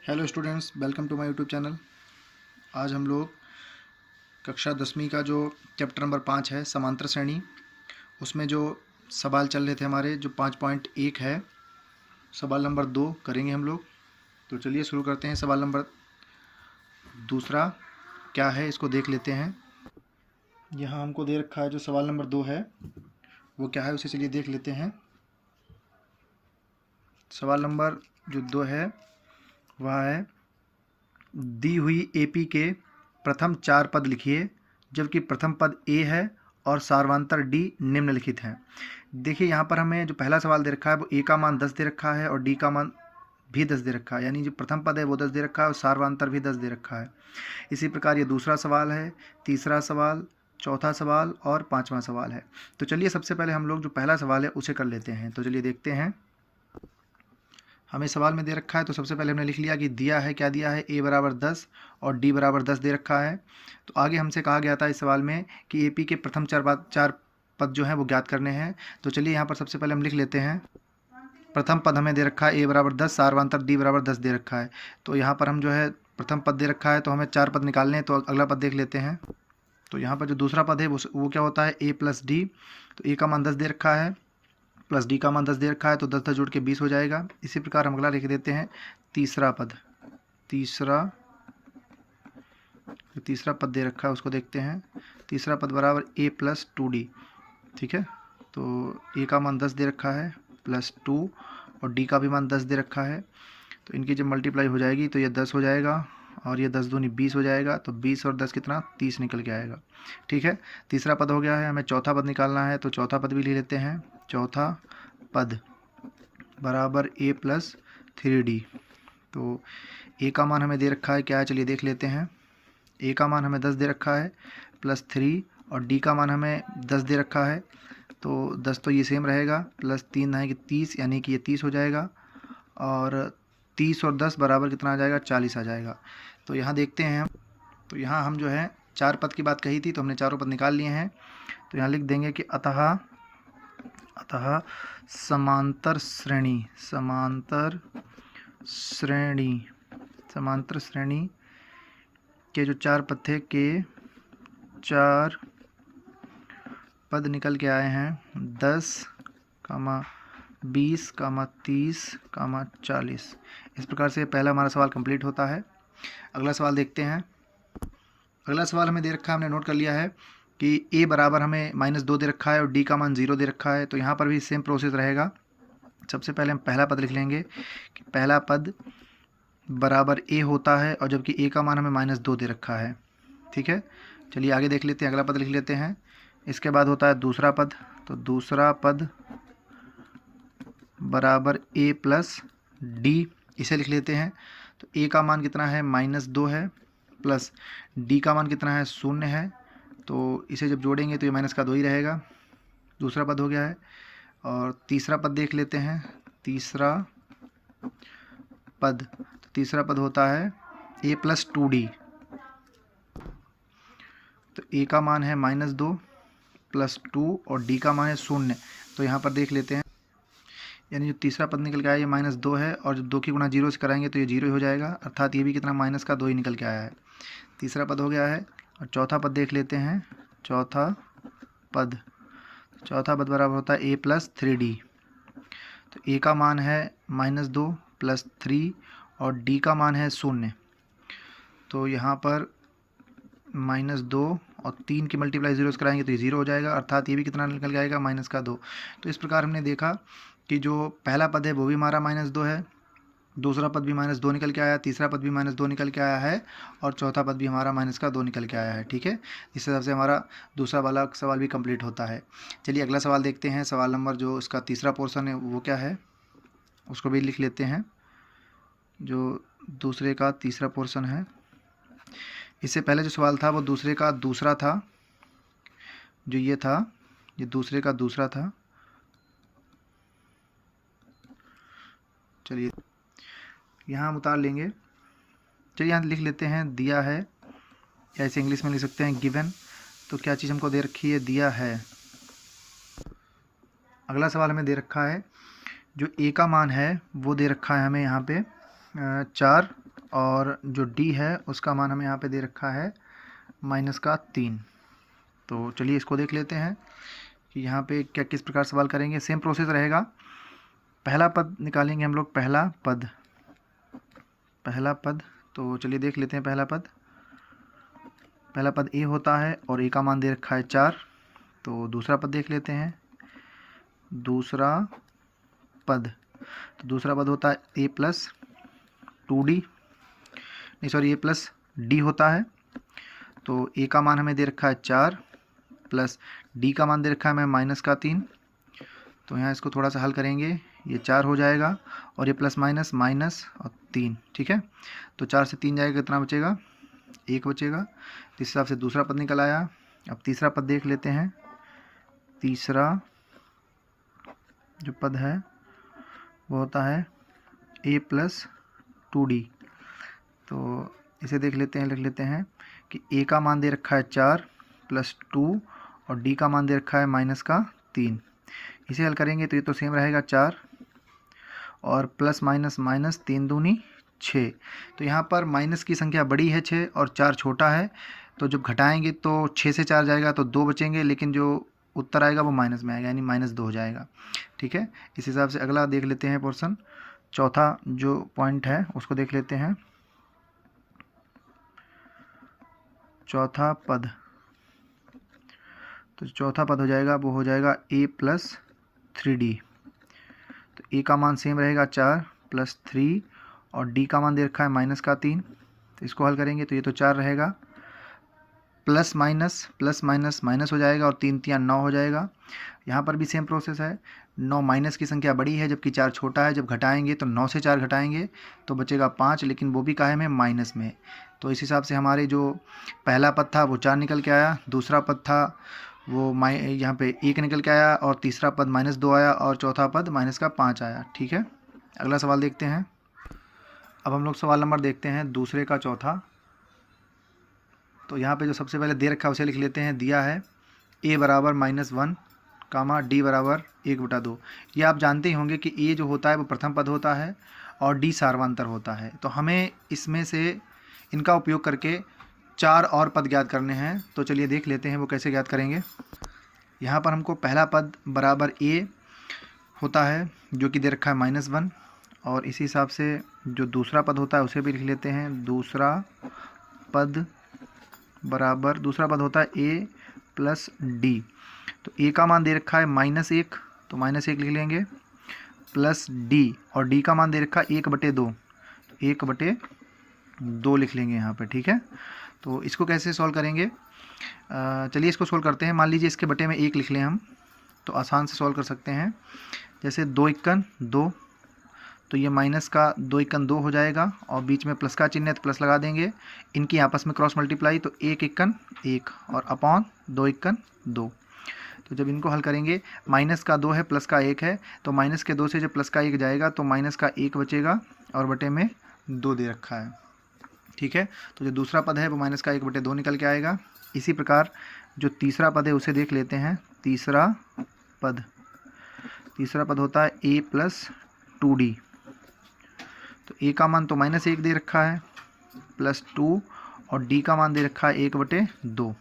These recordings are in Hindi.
Hello students, welcome to my YouTube channel. आज हम लोग कक्षा 10वीं का जो चैप्टर नंबर 5 है समांतर श्रेणी, उसमें जो सवाल चल रहे थे हमारे, जो 5.1 है, सवाल नंबर 2 करेंगे हम लोग। तो चलिए शुरू करते हैं। सवाल नंबर दूसरा क्या है इसको देख लेते हैं। यहाँ हमको दे रखा है जो सवाल नंबर 2 है वो क्या है, उसे चलिए देख लेते हैं। सवाल नंबर जो 2 है वह है, दी हुई एपी के प्रथम 4 पद लिखिए जबकि प्रथम पद ए है और सार्वंतर डी निम्नलिखित हैं। देखिए यहाँ पर हमें जो पहला सवाल दे रखा है वो ए का मान 10 दे रखा है और डी का मान भी 10 दे रखा है, यानी जो प्रथम पद है वो 10 दे रखा है और सार्वंतर भी 10 दे रखा है। इसी प्रकार ये दूसरा सवाल है, तीसरा सवाल, चौथा सवाल और पाँचवा सवाल है। तो चलिए सबसे पहले हम लोग जो पहला सवाल है उसे कर लेते हैं। तो चलिए देखते हैं। हमें सवाल में दे रखा है तो सबसे पहले हमने लिख लिया कि दिया है, क्या दिया है, a बराबर 10 और d बराबर 10 दे रखा है। तो आगे हमसे कहा गया था इस सवाल में कि AP के प्रथम चार पद जो हैं वो ज्ञात करने हैं। तो चलिए यहाँ पर सबसे पहले हम लिख लेते हैं। प्रथम पद हमें दे रखा है a बराबर 10, सार्वंतर d बराबर 10 दे रखा है। तो यहाँ पर हम जो है प्रथम पद दे रखा है तो हमें 4 पद निकालने हैं। तो अगला पद देख लेते हैं। तो यहाँ पर जो दूसरा पद है वो क्या होता है, a प्लस डी। तो a का मान 10 दे रखा है प्लस डी का मान 10 दे रखा है, तो 10 10 जोड़ के 20 हो जाएगा। इसी प्रकार हम अगला लिख देते हैं तीसरा पद। तीसरा पद दे रखा है उसको देखते हैं। तीसरा पद बराबर a प्लस 2d। ठीक है, तो a का मान 10 दे रखा है प्लस 2 और d का भी मान 10 दे रखा है। तो इनकी जब मल्टीप्लाई हो जाएगी तो ये 10 हो जाएगा और ये 10 दूनी 20 हो जाएगा। तो 20 और 10 कितना, 30 निकल के आएगा। ठीक है, तीसरा पद हो गया है। हमें चौथा पद निकालना है तो चौथा पद भी ले लेते हैं। चौथा पद बराबर a प्लस 3d। तो a का मान हमें दे रखा है क्या है, चलिए देख लेते हैं। a का मान हमें 10 दे रखा है प्लस 3 और d का मान हमें 10 दे रखा है। तो 10 तो ये सेम रहेगा, प्लस 3 है कि 30, यानी कि ये 30 हो जाएगा। और 30 और 10 बराबर कितना आ जाएगा, 40 आ जाएगा। तो यहाँ देखते हैं हम। तो यहाँ हम जो है 4 पद की बात कही थी तो हमने चारों पद निकाल लिए हैं। तो यहाँ लिख देंगे कि अतः समांतर श्रेणी के जो 4 पद थे के 4 पद निकल के आए हैं 10, 20, 30, 40। इस प्रकार से पहला हमारा सवाल कंप्लीट होता है। अगला सवाल देखते हैं। अगला सवाल हमें दे रखा है, हमने नोट कर लिया है कि a बराबर हमें -2 दे रखा है और d का मान 0 दे रखा है। तो यहाँ पर भी सेम प्रोसेस रहेगा। सबसे पहले हम पहला पद लिख लेंगे कि पहला पद बराबर a होता है और जबकि a का मान हमें -2 दे रखा है। ठीक है, चलिए आगे देख लेते हैं। अगला पद लिख लेते हैं। इसके बाद होता है दूसरा पद। तो दूसरा पद बराबर a प्लस डी, इसे लिख लेते हैं। तो a का मान कितना है, -2 है, प्लस d का मान कितना है, 0 है। तो इसे जब जोड़ेंगे तो ये माइनस का 2 ही रहेगा। दूसरा पद हो गया है। और तीसरा पद देख लेते हैं। तीसरा पद होता है a प्लस 2d। तो a का मान है -2 प्लस 2 और d का मान है 0। तो यहाँ पर देख लेते हैं, यानी जो तीसरा पद निकल के आया ये -2 है और जब 2 की गुणा 0 से कराएंगे तो ये 0 ही हो जाएगा, अर्थात ये भी कितना, माइनस का 2 ही निकल के आया है। तीसरा पद हो गया है। और चौथा पद देख लेते हैं। चौथा पद बराबर होता है a प्लस 3d। तो a का मान है -2 प्लस 3 और d का मान है 0। तो यहाँ पर -2 और 3 की मल्टीप्लाई 0 से कराएंगे तो ये 0 हो जाएगा, अर्थात ये भी कितना निकल के आएगा, -2। तो इस प्रकार हमने देखा कि जो पहला पद है वो भी हमारा -2 है, दूसरा पद भी -2 निकल के आया, तीसरा पद भी -2 निकल के आया है और चौथा पद भी हमारा -2 निकल के आया है। ठीक है, इस हिसाब से हमारा दूसरा वाला सवाल भी कंप्लीट होता है। चलिए अगला सवाल देखते हैं। सवाल नंबर जो इसका तीसरा पोर्शन है वो क्या है, उसको भी लिख लेते हैं। जो दूसरे का तीसरा पोर्शन है, इससे पहले जो सवाल था वो दूसरे का दूसरा था, जो ये था ये दूसरे का दूसरा था। चलिए यहाँ हम उतार लेंगे। चलिए यहाँ लिख लेते हैं दिया है, या इसे इंग्लिश में लिख सकते हैं गिवन। तो क्या चीज़ हमको दे रखी है, दिया है। अगला सवाल हमें दे रखा है जो a का मान है वो दे रखा है हमें यहाँ पे 4 और जो डी है उसका मान हमें यहाँ पे दे रखा है -3। तो चलिए इसको देख लेते हैं कि यहाँ पे क्या किस प्रकार सवाल करेंगे। सेम प्रोसेस रहेगा। पहला पद निकालेंगे हम लोग, पहला पद। तो चलिए देख लेते हैं पहला पद ए होता है और ए का मान दे रखा है 4। तो दूसरा पद देख लेते हैं। दूसरा पद होता है ए प्लस डी होता है। तो ए का मान हमें दे रखा है 4 प्लस डी का मान दे रखा है हमें -3। तो यहाँ इसको थोड़ा सा हल करेंगे, ये 4 हो जाएगा और ये प्लस माइनस और 3। ठीक है, तो 4 से 3 जाएगा, कितना बचेगा? 1 बचेगा। इस हिसाब से दूसरा पद निकल आया। अब तीसरा पद देख लेते हैं। तीसरा जो पद है वो होता है a प्लस 2d। तो इसे देख लेते हैं, लिख लेते हैं कि a का मान दे रखा है 4 प्लस 2 और d का मान दे रखा है -3। इसे हल करेंगे तो ये तो सेम रहेगा 4 और प्लस माइनस 3 दूनी 6। तो यहाँ पर माइनस की संख्या बड़ी है 6 और 4 छोटा है। तो जब घटाएंगे तो 6 से 4 जाएगा तो 2 बचेंगे, लेकिन जो उत्तर आएगा वो माइनस में आएगा, यानी -2 हो जाएगा। ठीक है, इस हिसाब से अगला देख लेते हैं पोर्शन। चौथा जो पॉइंट है उसको देख लेते हैं। चौथा पद, तो चौथा पद हो जाएगा वो हो जाएगा a प्लस 3d। तो a का मान सेम रहेगा 4 प्लस 3 और d का मान दे रखा है -3। तो इसको हल करेंगे तो ये तो 4 रहेगा, प्लस माइनस हो जाएगा और 3 3 9 हो जाएगा। यहाँ पर भी सेम प्रोसेस है। 9 माइनस की संख्या बड़ी है जबकि 4 छोटा है। जब घटाएंगे तो 9 से 4 घटाएंगे तो बचेगा 5, लेकिन वो भी काहे में? माइनस में। तो इस हिसाब से हमारे जो पहला पद था वो 4 निकल के आया, दूसरा पद था वो यहाँ पे 1 निकल के आया और तीसरा पद -2 आया और चौथा पद -5 आया। ठीक है, अगला सवाल देखते हैं। अब हम लोग सवाल नंबर देखते हैं दूसरे का चौथा। तो यहाँ पे जो सबसे पहले दे रखा है उसे लिख लेते हैं। दिया है a बराबर -1 कामा d बराबर 1/2। ये आप जानते ही होंगे कि a जो होता है वो प्रथम पद होता है और d सार्वंतर होता है। तो हमें इसमें से इनका उपयोग करके 4 और पद ज्ञात करने हैं। तो चलिए देख लेते हैं वो कैसे ज्ञात करेंगे। यहाँ पर हमको पहला पद बराबर a होता है जो कि दे रखा है -1, और इसी हिसाब से जो दूसरा पद होता है उसे भी लिख लेते हैं। दूसरा पद होता है a प्लस d। तो a का मान दे रखा है -1, तो -1 लिख लेंगे, प्लस d और d का मान दे रखा है 1/2, 1/2 लिख लेंगे यहाँ पे। ठीक है, तो इसको कैसे सॉल्व करेंगे? चलिए इसको सॉल्व करते हैं। मान लीजिए इसके बटे में 1 लिख लें हम, तो आसान से सॉल्व कर सकते हैं। जैसे 2 × 2, तो ये माइनस का 2 × 2 हो जाएगा और बीच में प्लस का चिन्ह है तो प्लस लगा देंगे। इनकी आपस में क्रॉस मल्टीप्लाई, तो 1 × 1 और अपॉन 2 × 2। तो जब इनको हल करेंगे, माइनस का 2 है प्लस का 1 है, तो माइनस के 2 से जब प्लस का 1 जाएगा तो माइनस का 1 बचेगा और बटे में 2 दे रखा है। ठीक है, तो जो दूसरा पद है वो माइनस का 1/2 निकल के आएगा। इसी प्रकार जो तीसरा पद है उसे देख लेते हैं। तीसरा पद होता है a प्लस 2d। तो a का मान तो -1 दे रखा है, प्लस 2 और d का मान दे रखा है 1/2।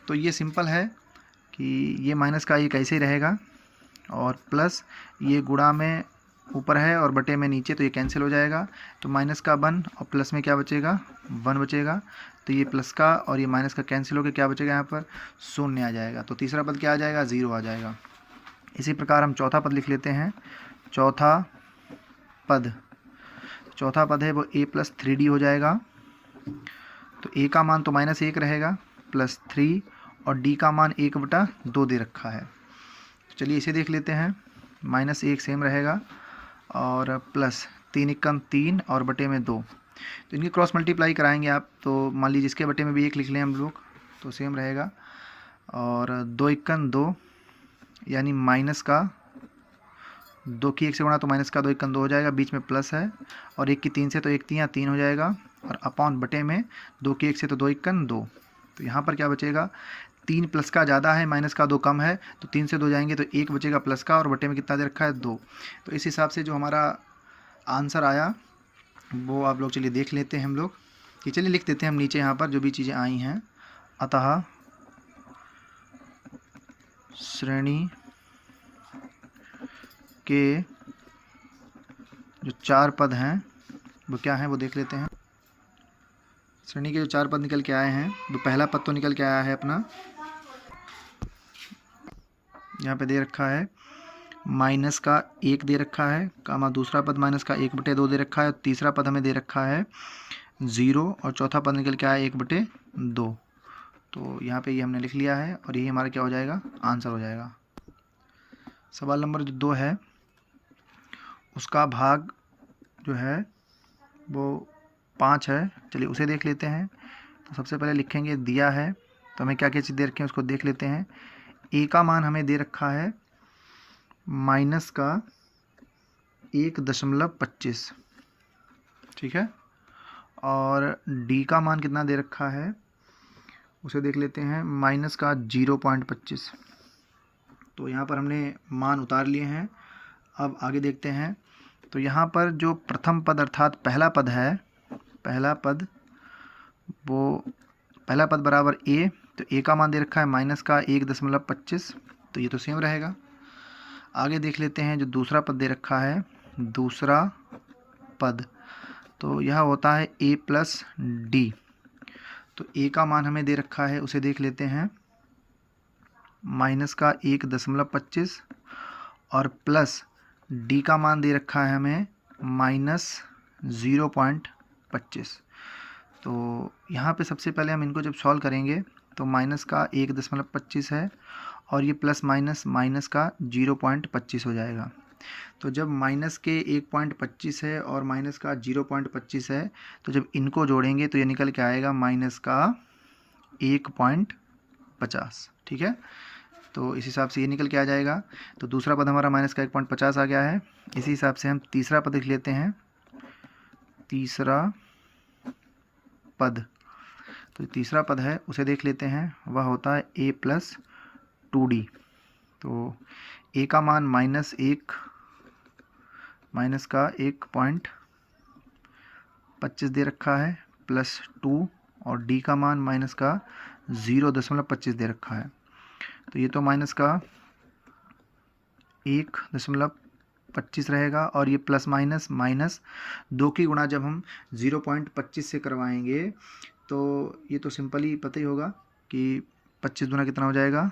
तो ये सिंपल है कि ये माइनस का 1 ऐसे ही रहेगा और प्लस ये गुणा में ऊपर है और बटे में नीचे, तो ये कैंसिल हो जाएगा। तो माइनस का 1 और प्लस में क्या बचेगा? 1 बचेगा। तो ये प्लस का और ये माइनस का कैंसिल होकर क्या बचेगा? यहाँ पर 0 आ जाएगा। तो तीसरा पद क्या आ जाएगा? 0 आ जाएगा। इसी प्रकार हम चौथा पद लिख लेते हैं। चौथा पद है वो a प्लस 3d हो जाएगा। तो a का मान तो -1 रहेगा, प्लस 3 और d का मान 1/2 दे रखा है। तो चलिए इसे देख लेते हैं। -1 सेम रहेगा और प्लस 3 × 3 और बटे में 2। तो इनकी क्रॉस मल्टीप्लाई कराएंगे आप, तो मान लीजिए इसके बटे में भी 1 लिख लें हम लोग, तो सेम रहेगा। और 2 × 2 यानी माइनस का 2 की 1 से गुणा तो माइनस का 2 × 2 हो जाएगा, बीच में प्लस है, और 1 की 3 से तो 1 3 3 हो जाएगा, और अपॉन बटे में 2 की 1 से तो 2 × 2। तो यहाँ पर क्या बचेगा? 3 प्लस का ज़्यादा है, माइनस का 2 कम है, तो 3 से 2 जाएंगे तो 1 बचेगा प्लस का, और बटे में कितना दे रखा है? 2। तो इस हिसाब से जो हमारा आंसर आया वो आप लोग चलिए देख लेते हैं हम लोग कि चलिए लिख देते हैं हम नीचे यहाँ पर जो भी चीज़ें आई हैं। अतः श्रेणी के जो 4 पद हैं वो क्या हैं वो देख लेते हैं। श्रेणी के जो 4 पद निकल के आए हैं, वो पहला पद तो निकल के आया है अपना, यहाँ पे दे रखा है माइनस का 1 दे रखा है, कामा दूसरा पद माइनस का 1/2 दे रखा है, और तीसरा पद हमें दे रखा है 0, और चौथा पद निकल के आया 1/2। तो यहाँ पे ये हमने लिख लिया है और यही हमारा क्या हो जाएगा, आंसर हो जाएगा। सवाल नंबर जो 2 है उसका भाग जो है वो 5 है। चलिए उसे देख लेते हैं। तो सबसे पहले लिखेंगे दिया है, तो हमें क्या क्या चीज़ दे रखी है उसको देख लेते हैं। ए का मान हमें दे रखा है माइनस का 1.25, ठीक है, और डी का मान कितना दे रखा है उसे देख लेते हैं, माइनस का 0.25। तो यहाँ पर हमने मान उतार लिए हैं। अब आगे देखते हैं। तो यहाँ पर जो प्रथम पद अर्थात पहला पद है, पहला पद बराबर ए, तो ए का मान दे रखा है माइनस का 1.25, तो ये तो सेम रहेगा। आगे देख लेते हैं जो दूसरा पद दे रखा है, दूसरा पद, तो यह होता है a प्लस डी। तो a का मान हमें दे रखा है उसे देख लेते हैं, माइनस का 1.25, और प्लस d का मान दे रखा है हमें माइनस 0.25। तो यहाँ पे सबसे पहले हम इनको जब सॉल्व करेंगे तो माइनस का 1.25 है और ये प्लस माइनस का 0.25 हो जाएगा। तो जब माइनस के 1.25 है और माइनस का 0.25 है, तो जब इनको जोड़ेंगे तो ये निकल के आएगा माइनस का 1.50, ठीक है। तो इस हिसाब से ये निकल के आ जाएगा। तो दूसरा पद हमारा माइनस का 1.50 आ गया है। इसी हिसाब से हम तीसरा पद लिख लेते हैं। तीसरा पद, तो तीसरा पद है उसे देख लेते हैं, वह होता है a प्लस 2d। तो a का मान माइनस का 1.25 दे रखा है, प्लस 2, और d का मान माइनस का 0.25 दे रखा है। तो ये तो माइनस का 1.25 रहेगा, और ये प्लस माइनस 2 की गुणा जब हम 0.25 से करवाएंगे तो ये तो सिंपल ही पता ही होगा कि 25 गुना कितना हो जाएगा,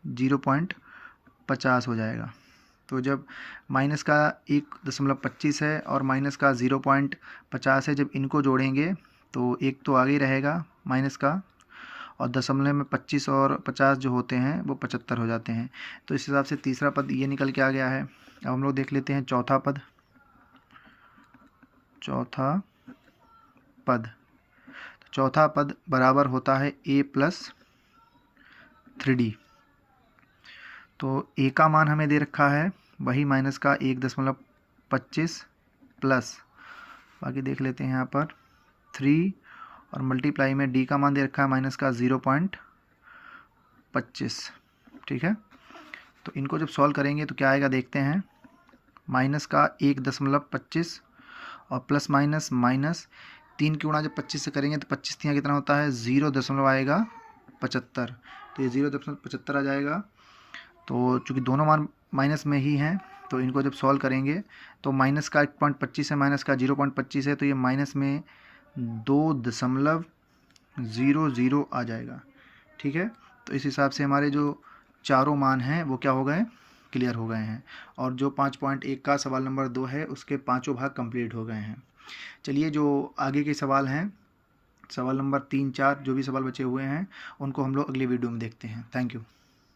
0.50 हो जाएगा। तो जब माइनस का 1.25 है और माइनस का 0.50 है, जब इनको जोड़ेंगे तो एक तो आगे ही रहेगा माइनस का, और दशमलव में 25 और 50 जो होते हैं वो 75 हो जाते हैं। तो इस हिसाब से तीसरा पद ये निकल के आ गया है। अब हम लोग देख लेते हैं चौथा पद। चौथा पद बराबर होता है a प्लस 3d। तो a का मान हमें दे रखा है वही माइनस का 1.25 प्लस, बाकी देख लेते हैं यहाँ पर 3, और मल्टीप्लाई में d का मान दे रखा है माइनस का 0.25, ठीक है। तो इनको जब सॉल्व करेंगे तो क्या आएगा देखते हैं, माइनस का 1.25 और प्लस माइनस 3 की गुणा जब 25 से करेंगे तो 25 यहाँ कितना होता है, 0 आएगा 75। तो ये 0.75 आ जाएगा। तो चूँकि दोनों मान माइनस में ही हैं तो इनको जब सॉल्व करेंगे तो माइनस का 1.25 है, माइनस का 0.25 है, तो ये माइनस में 2.00 आ जाएगा, ठीक है। तो इस हिसाब से हमारे जो चारों मान हैं वो क्या हो गए, क्लियर हो गए हैं। और जो 5.1 का सवाल नंबर 2 है उसके पाँचों भाग कंप्लीट हो गए हैं। चलिए जो आगे के सवाल हैं, सवाल नंबर 3, 4 जो भी सवाल बचे हुए हैं उनको हम लोग अगले वीडियो में देखते हैं। Thank you.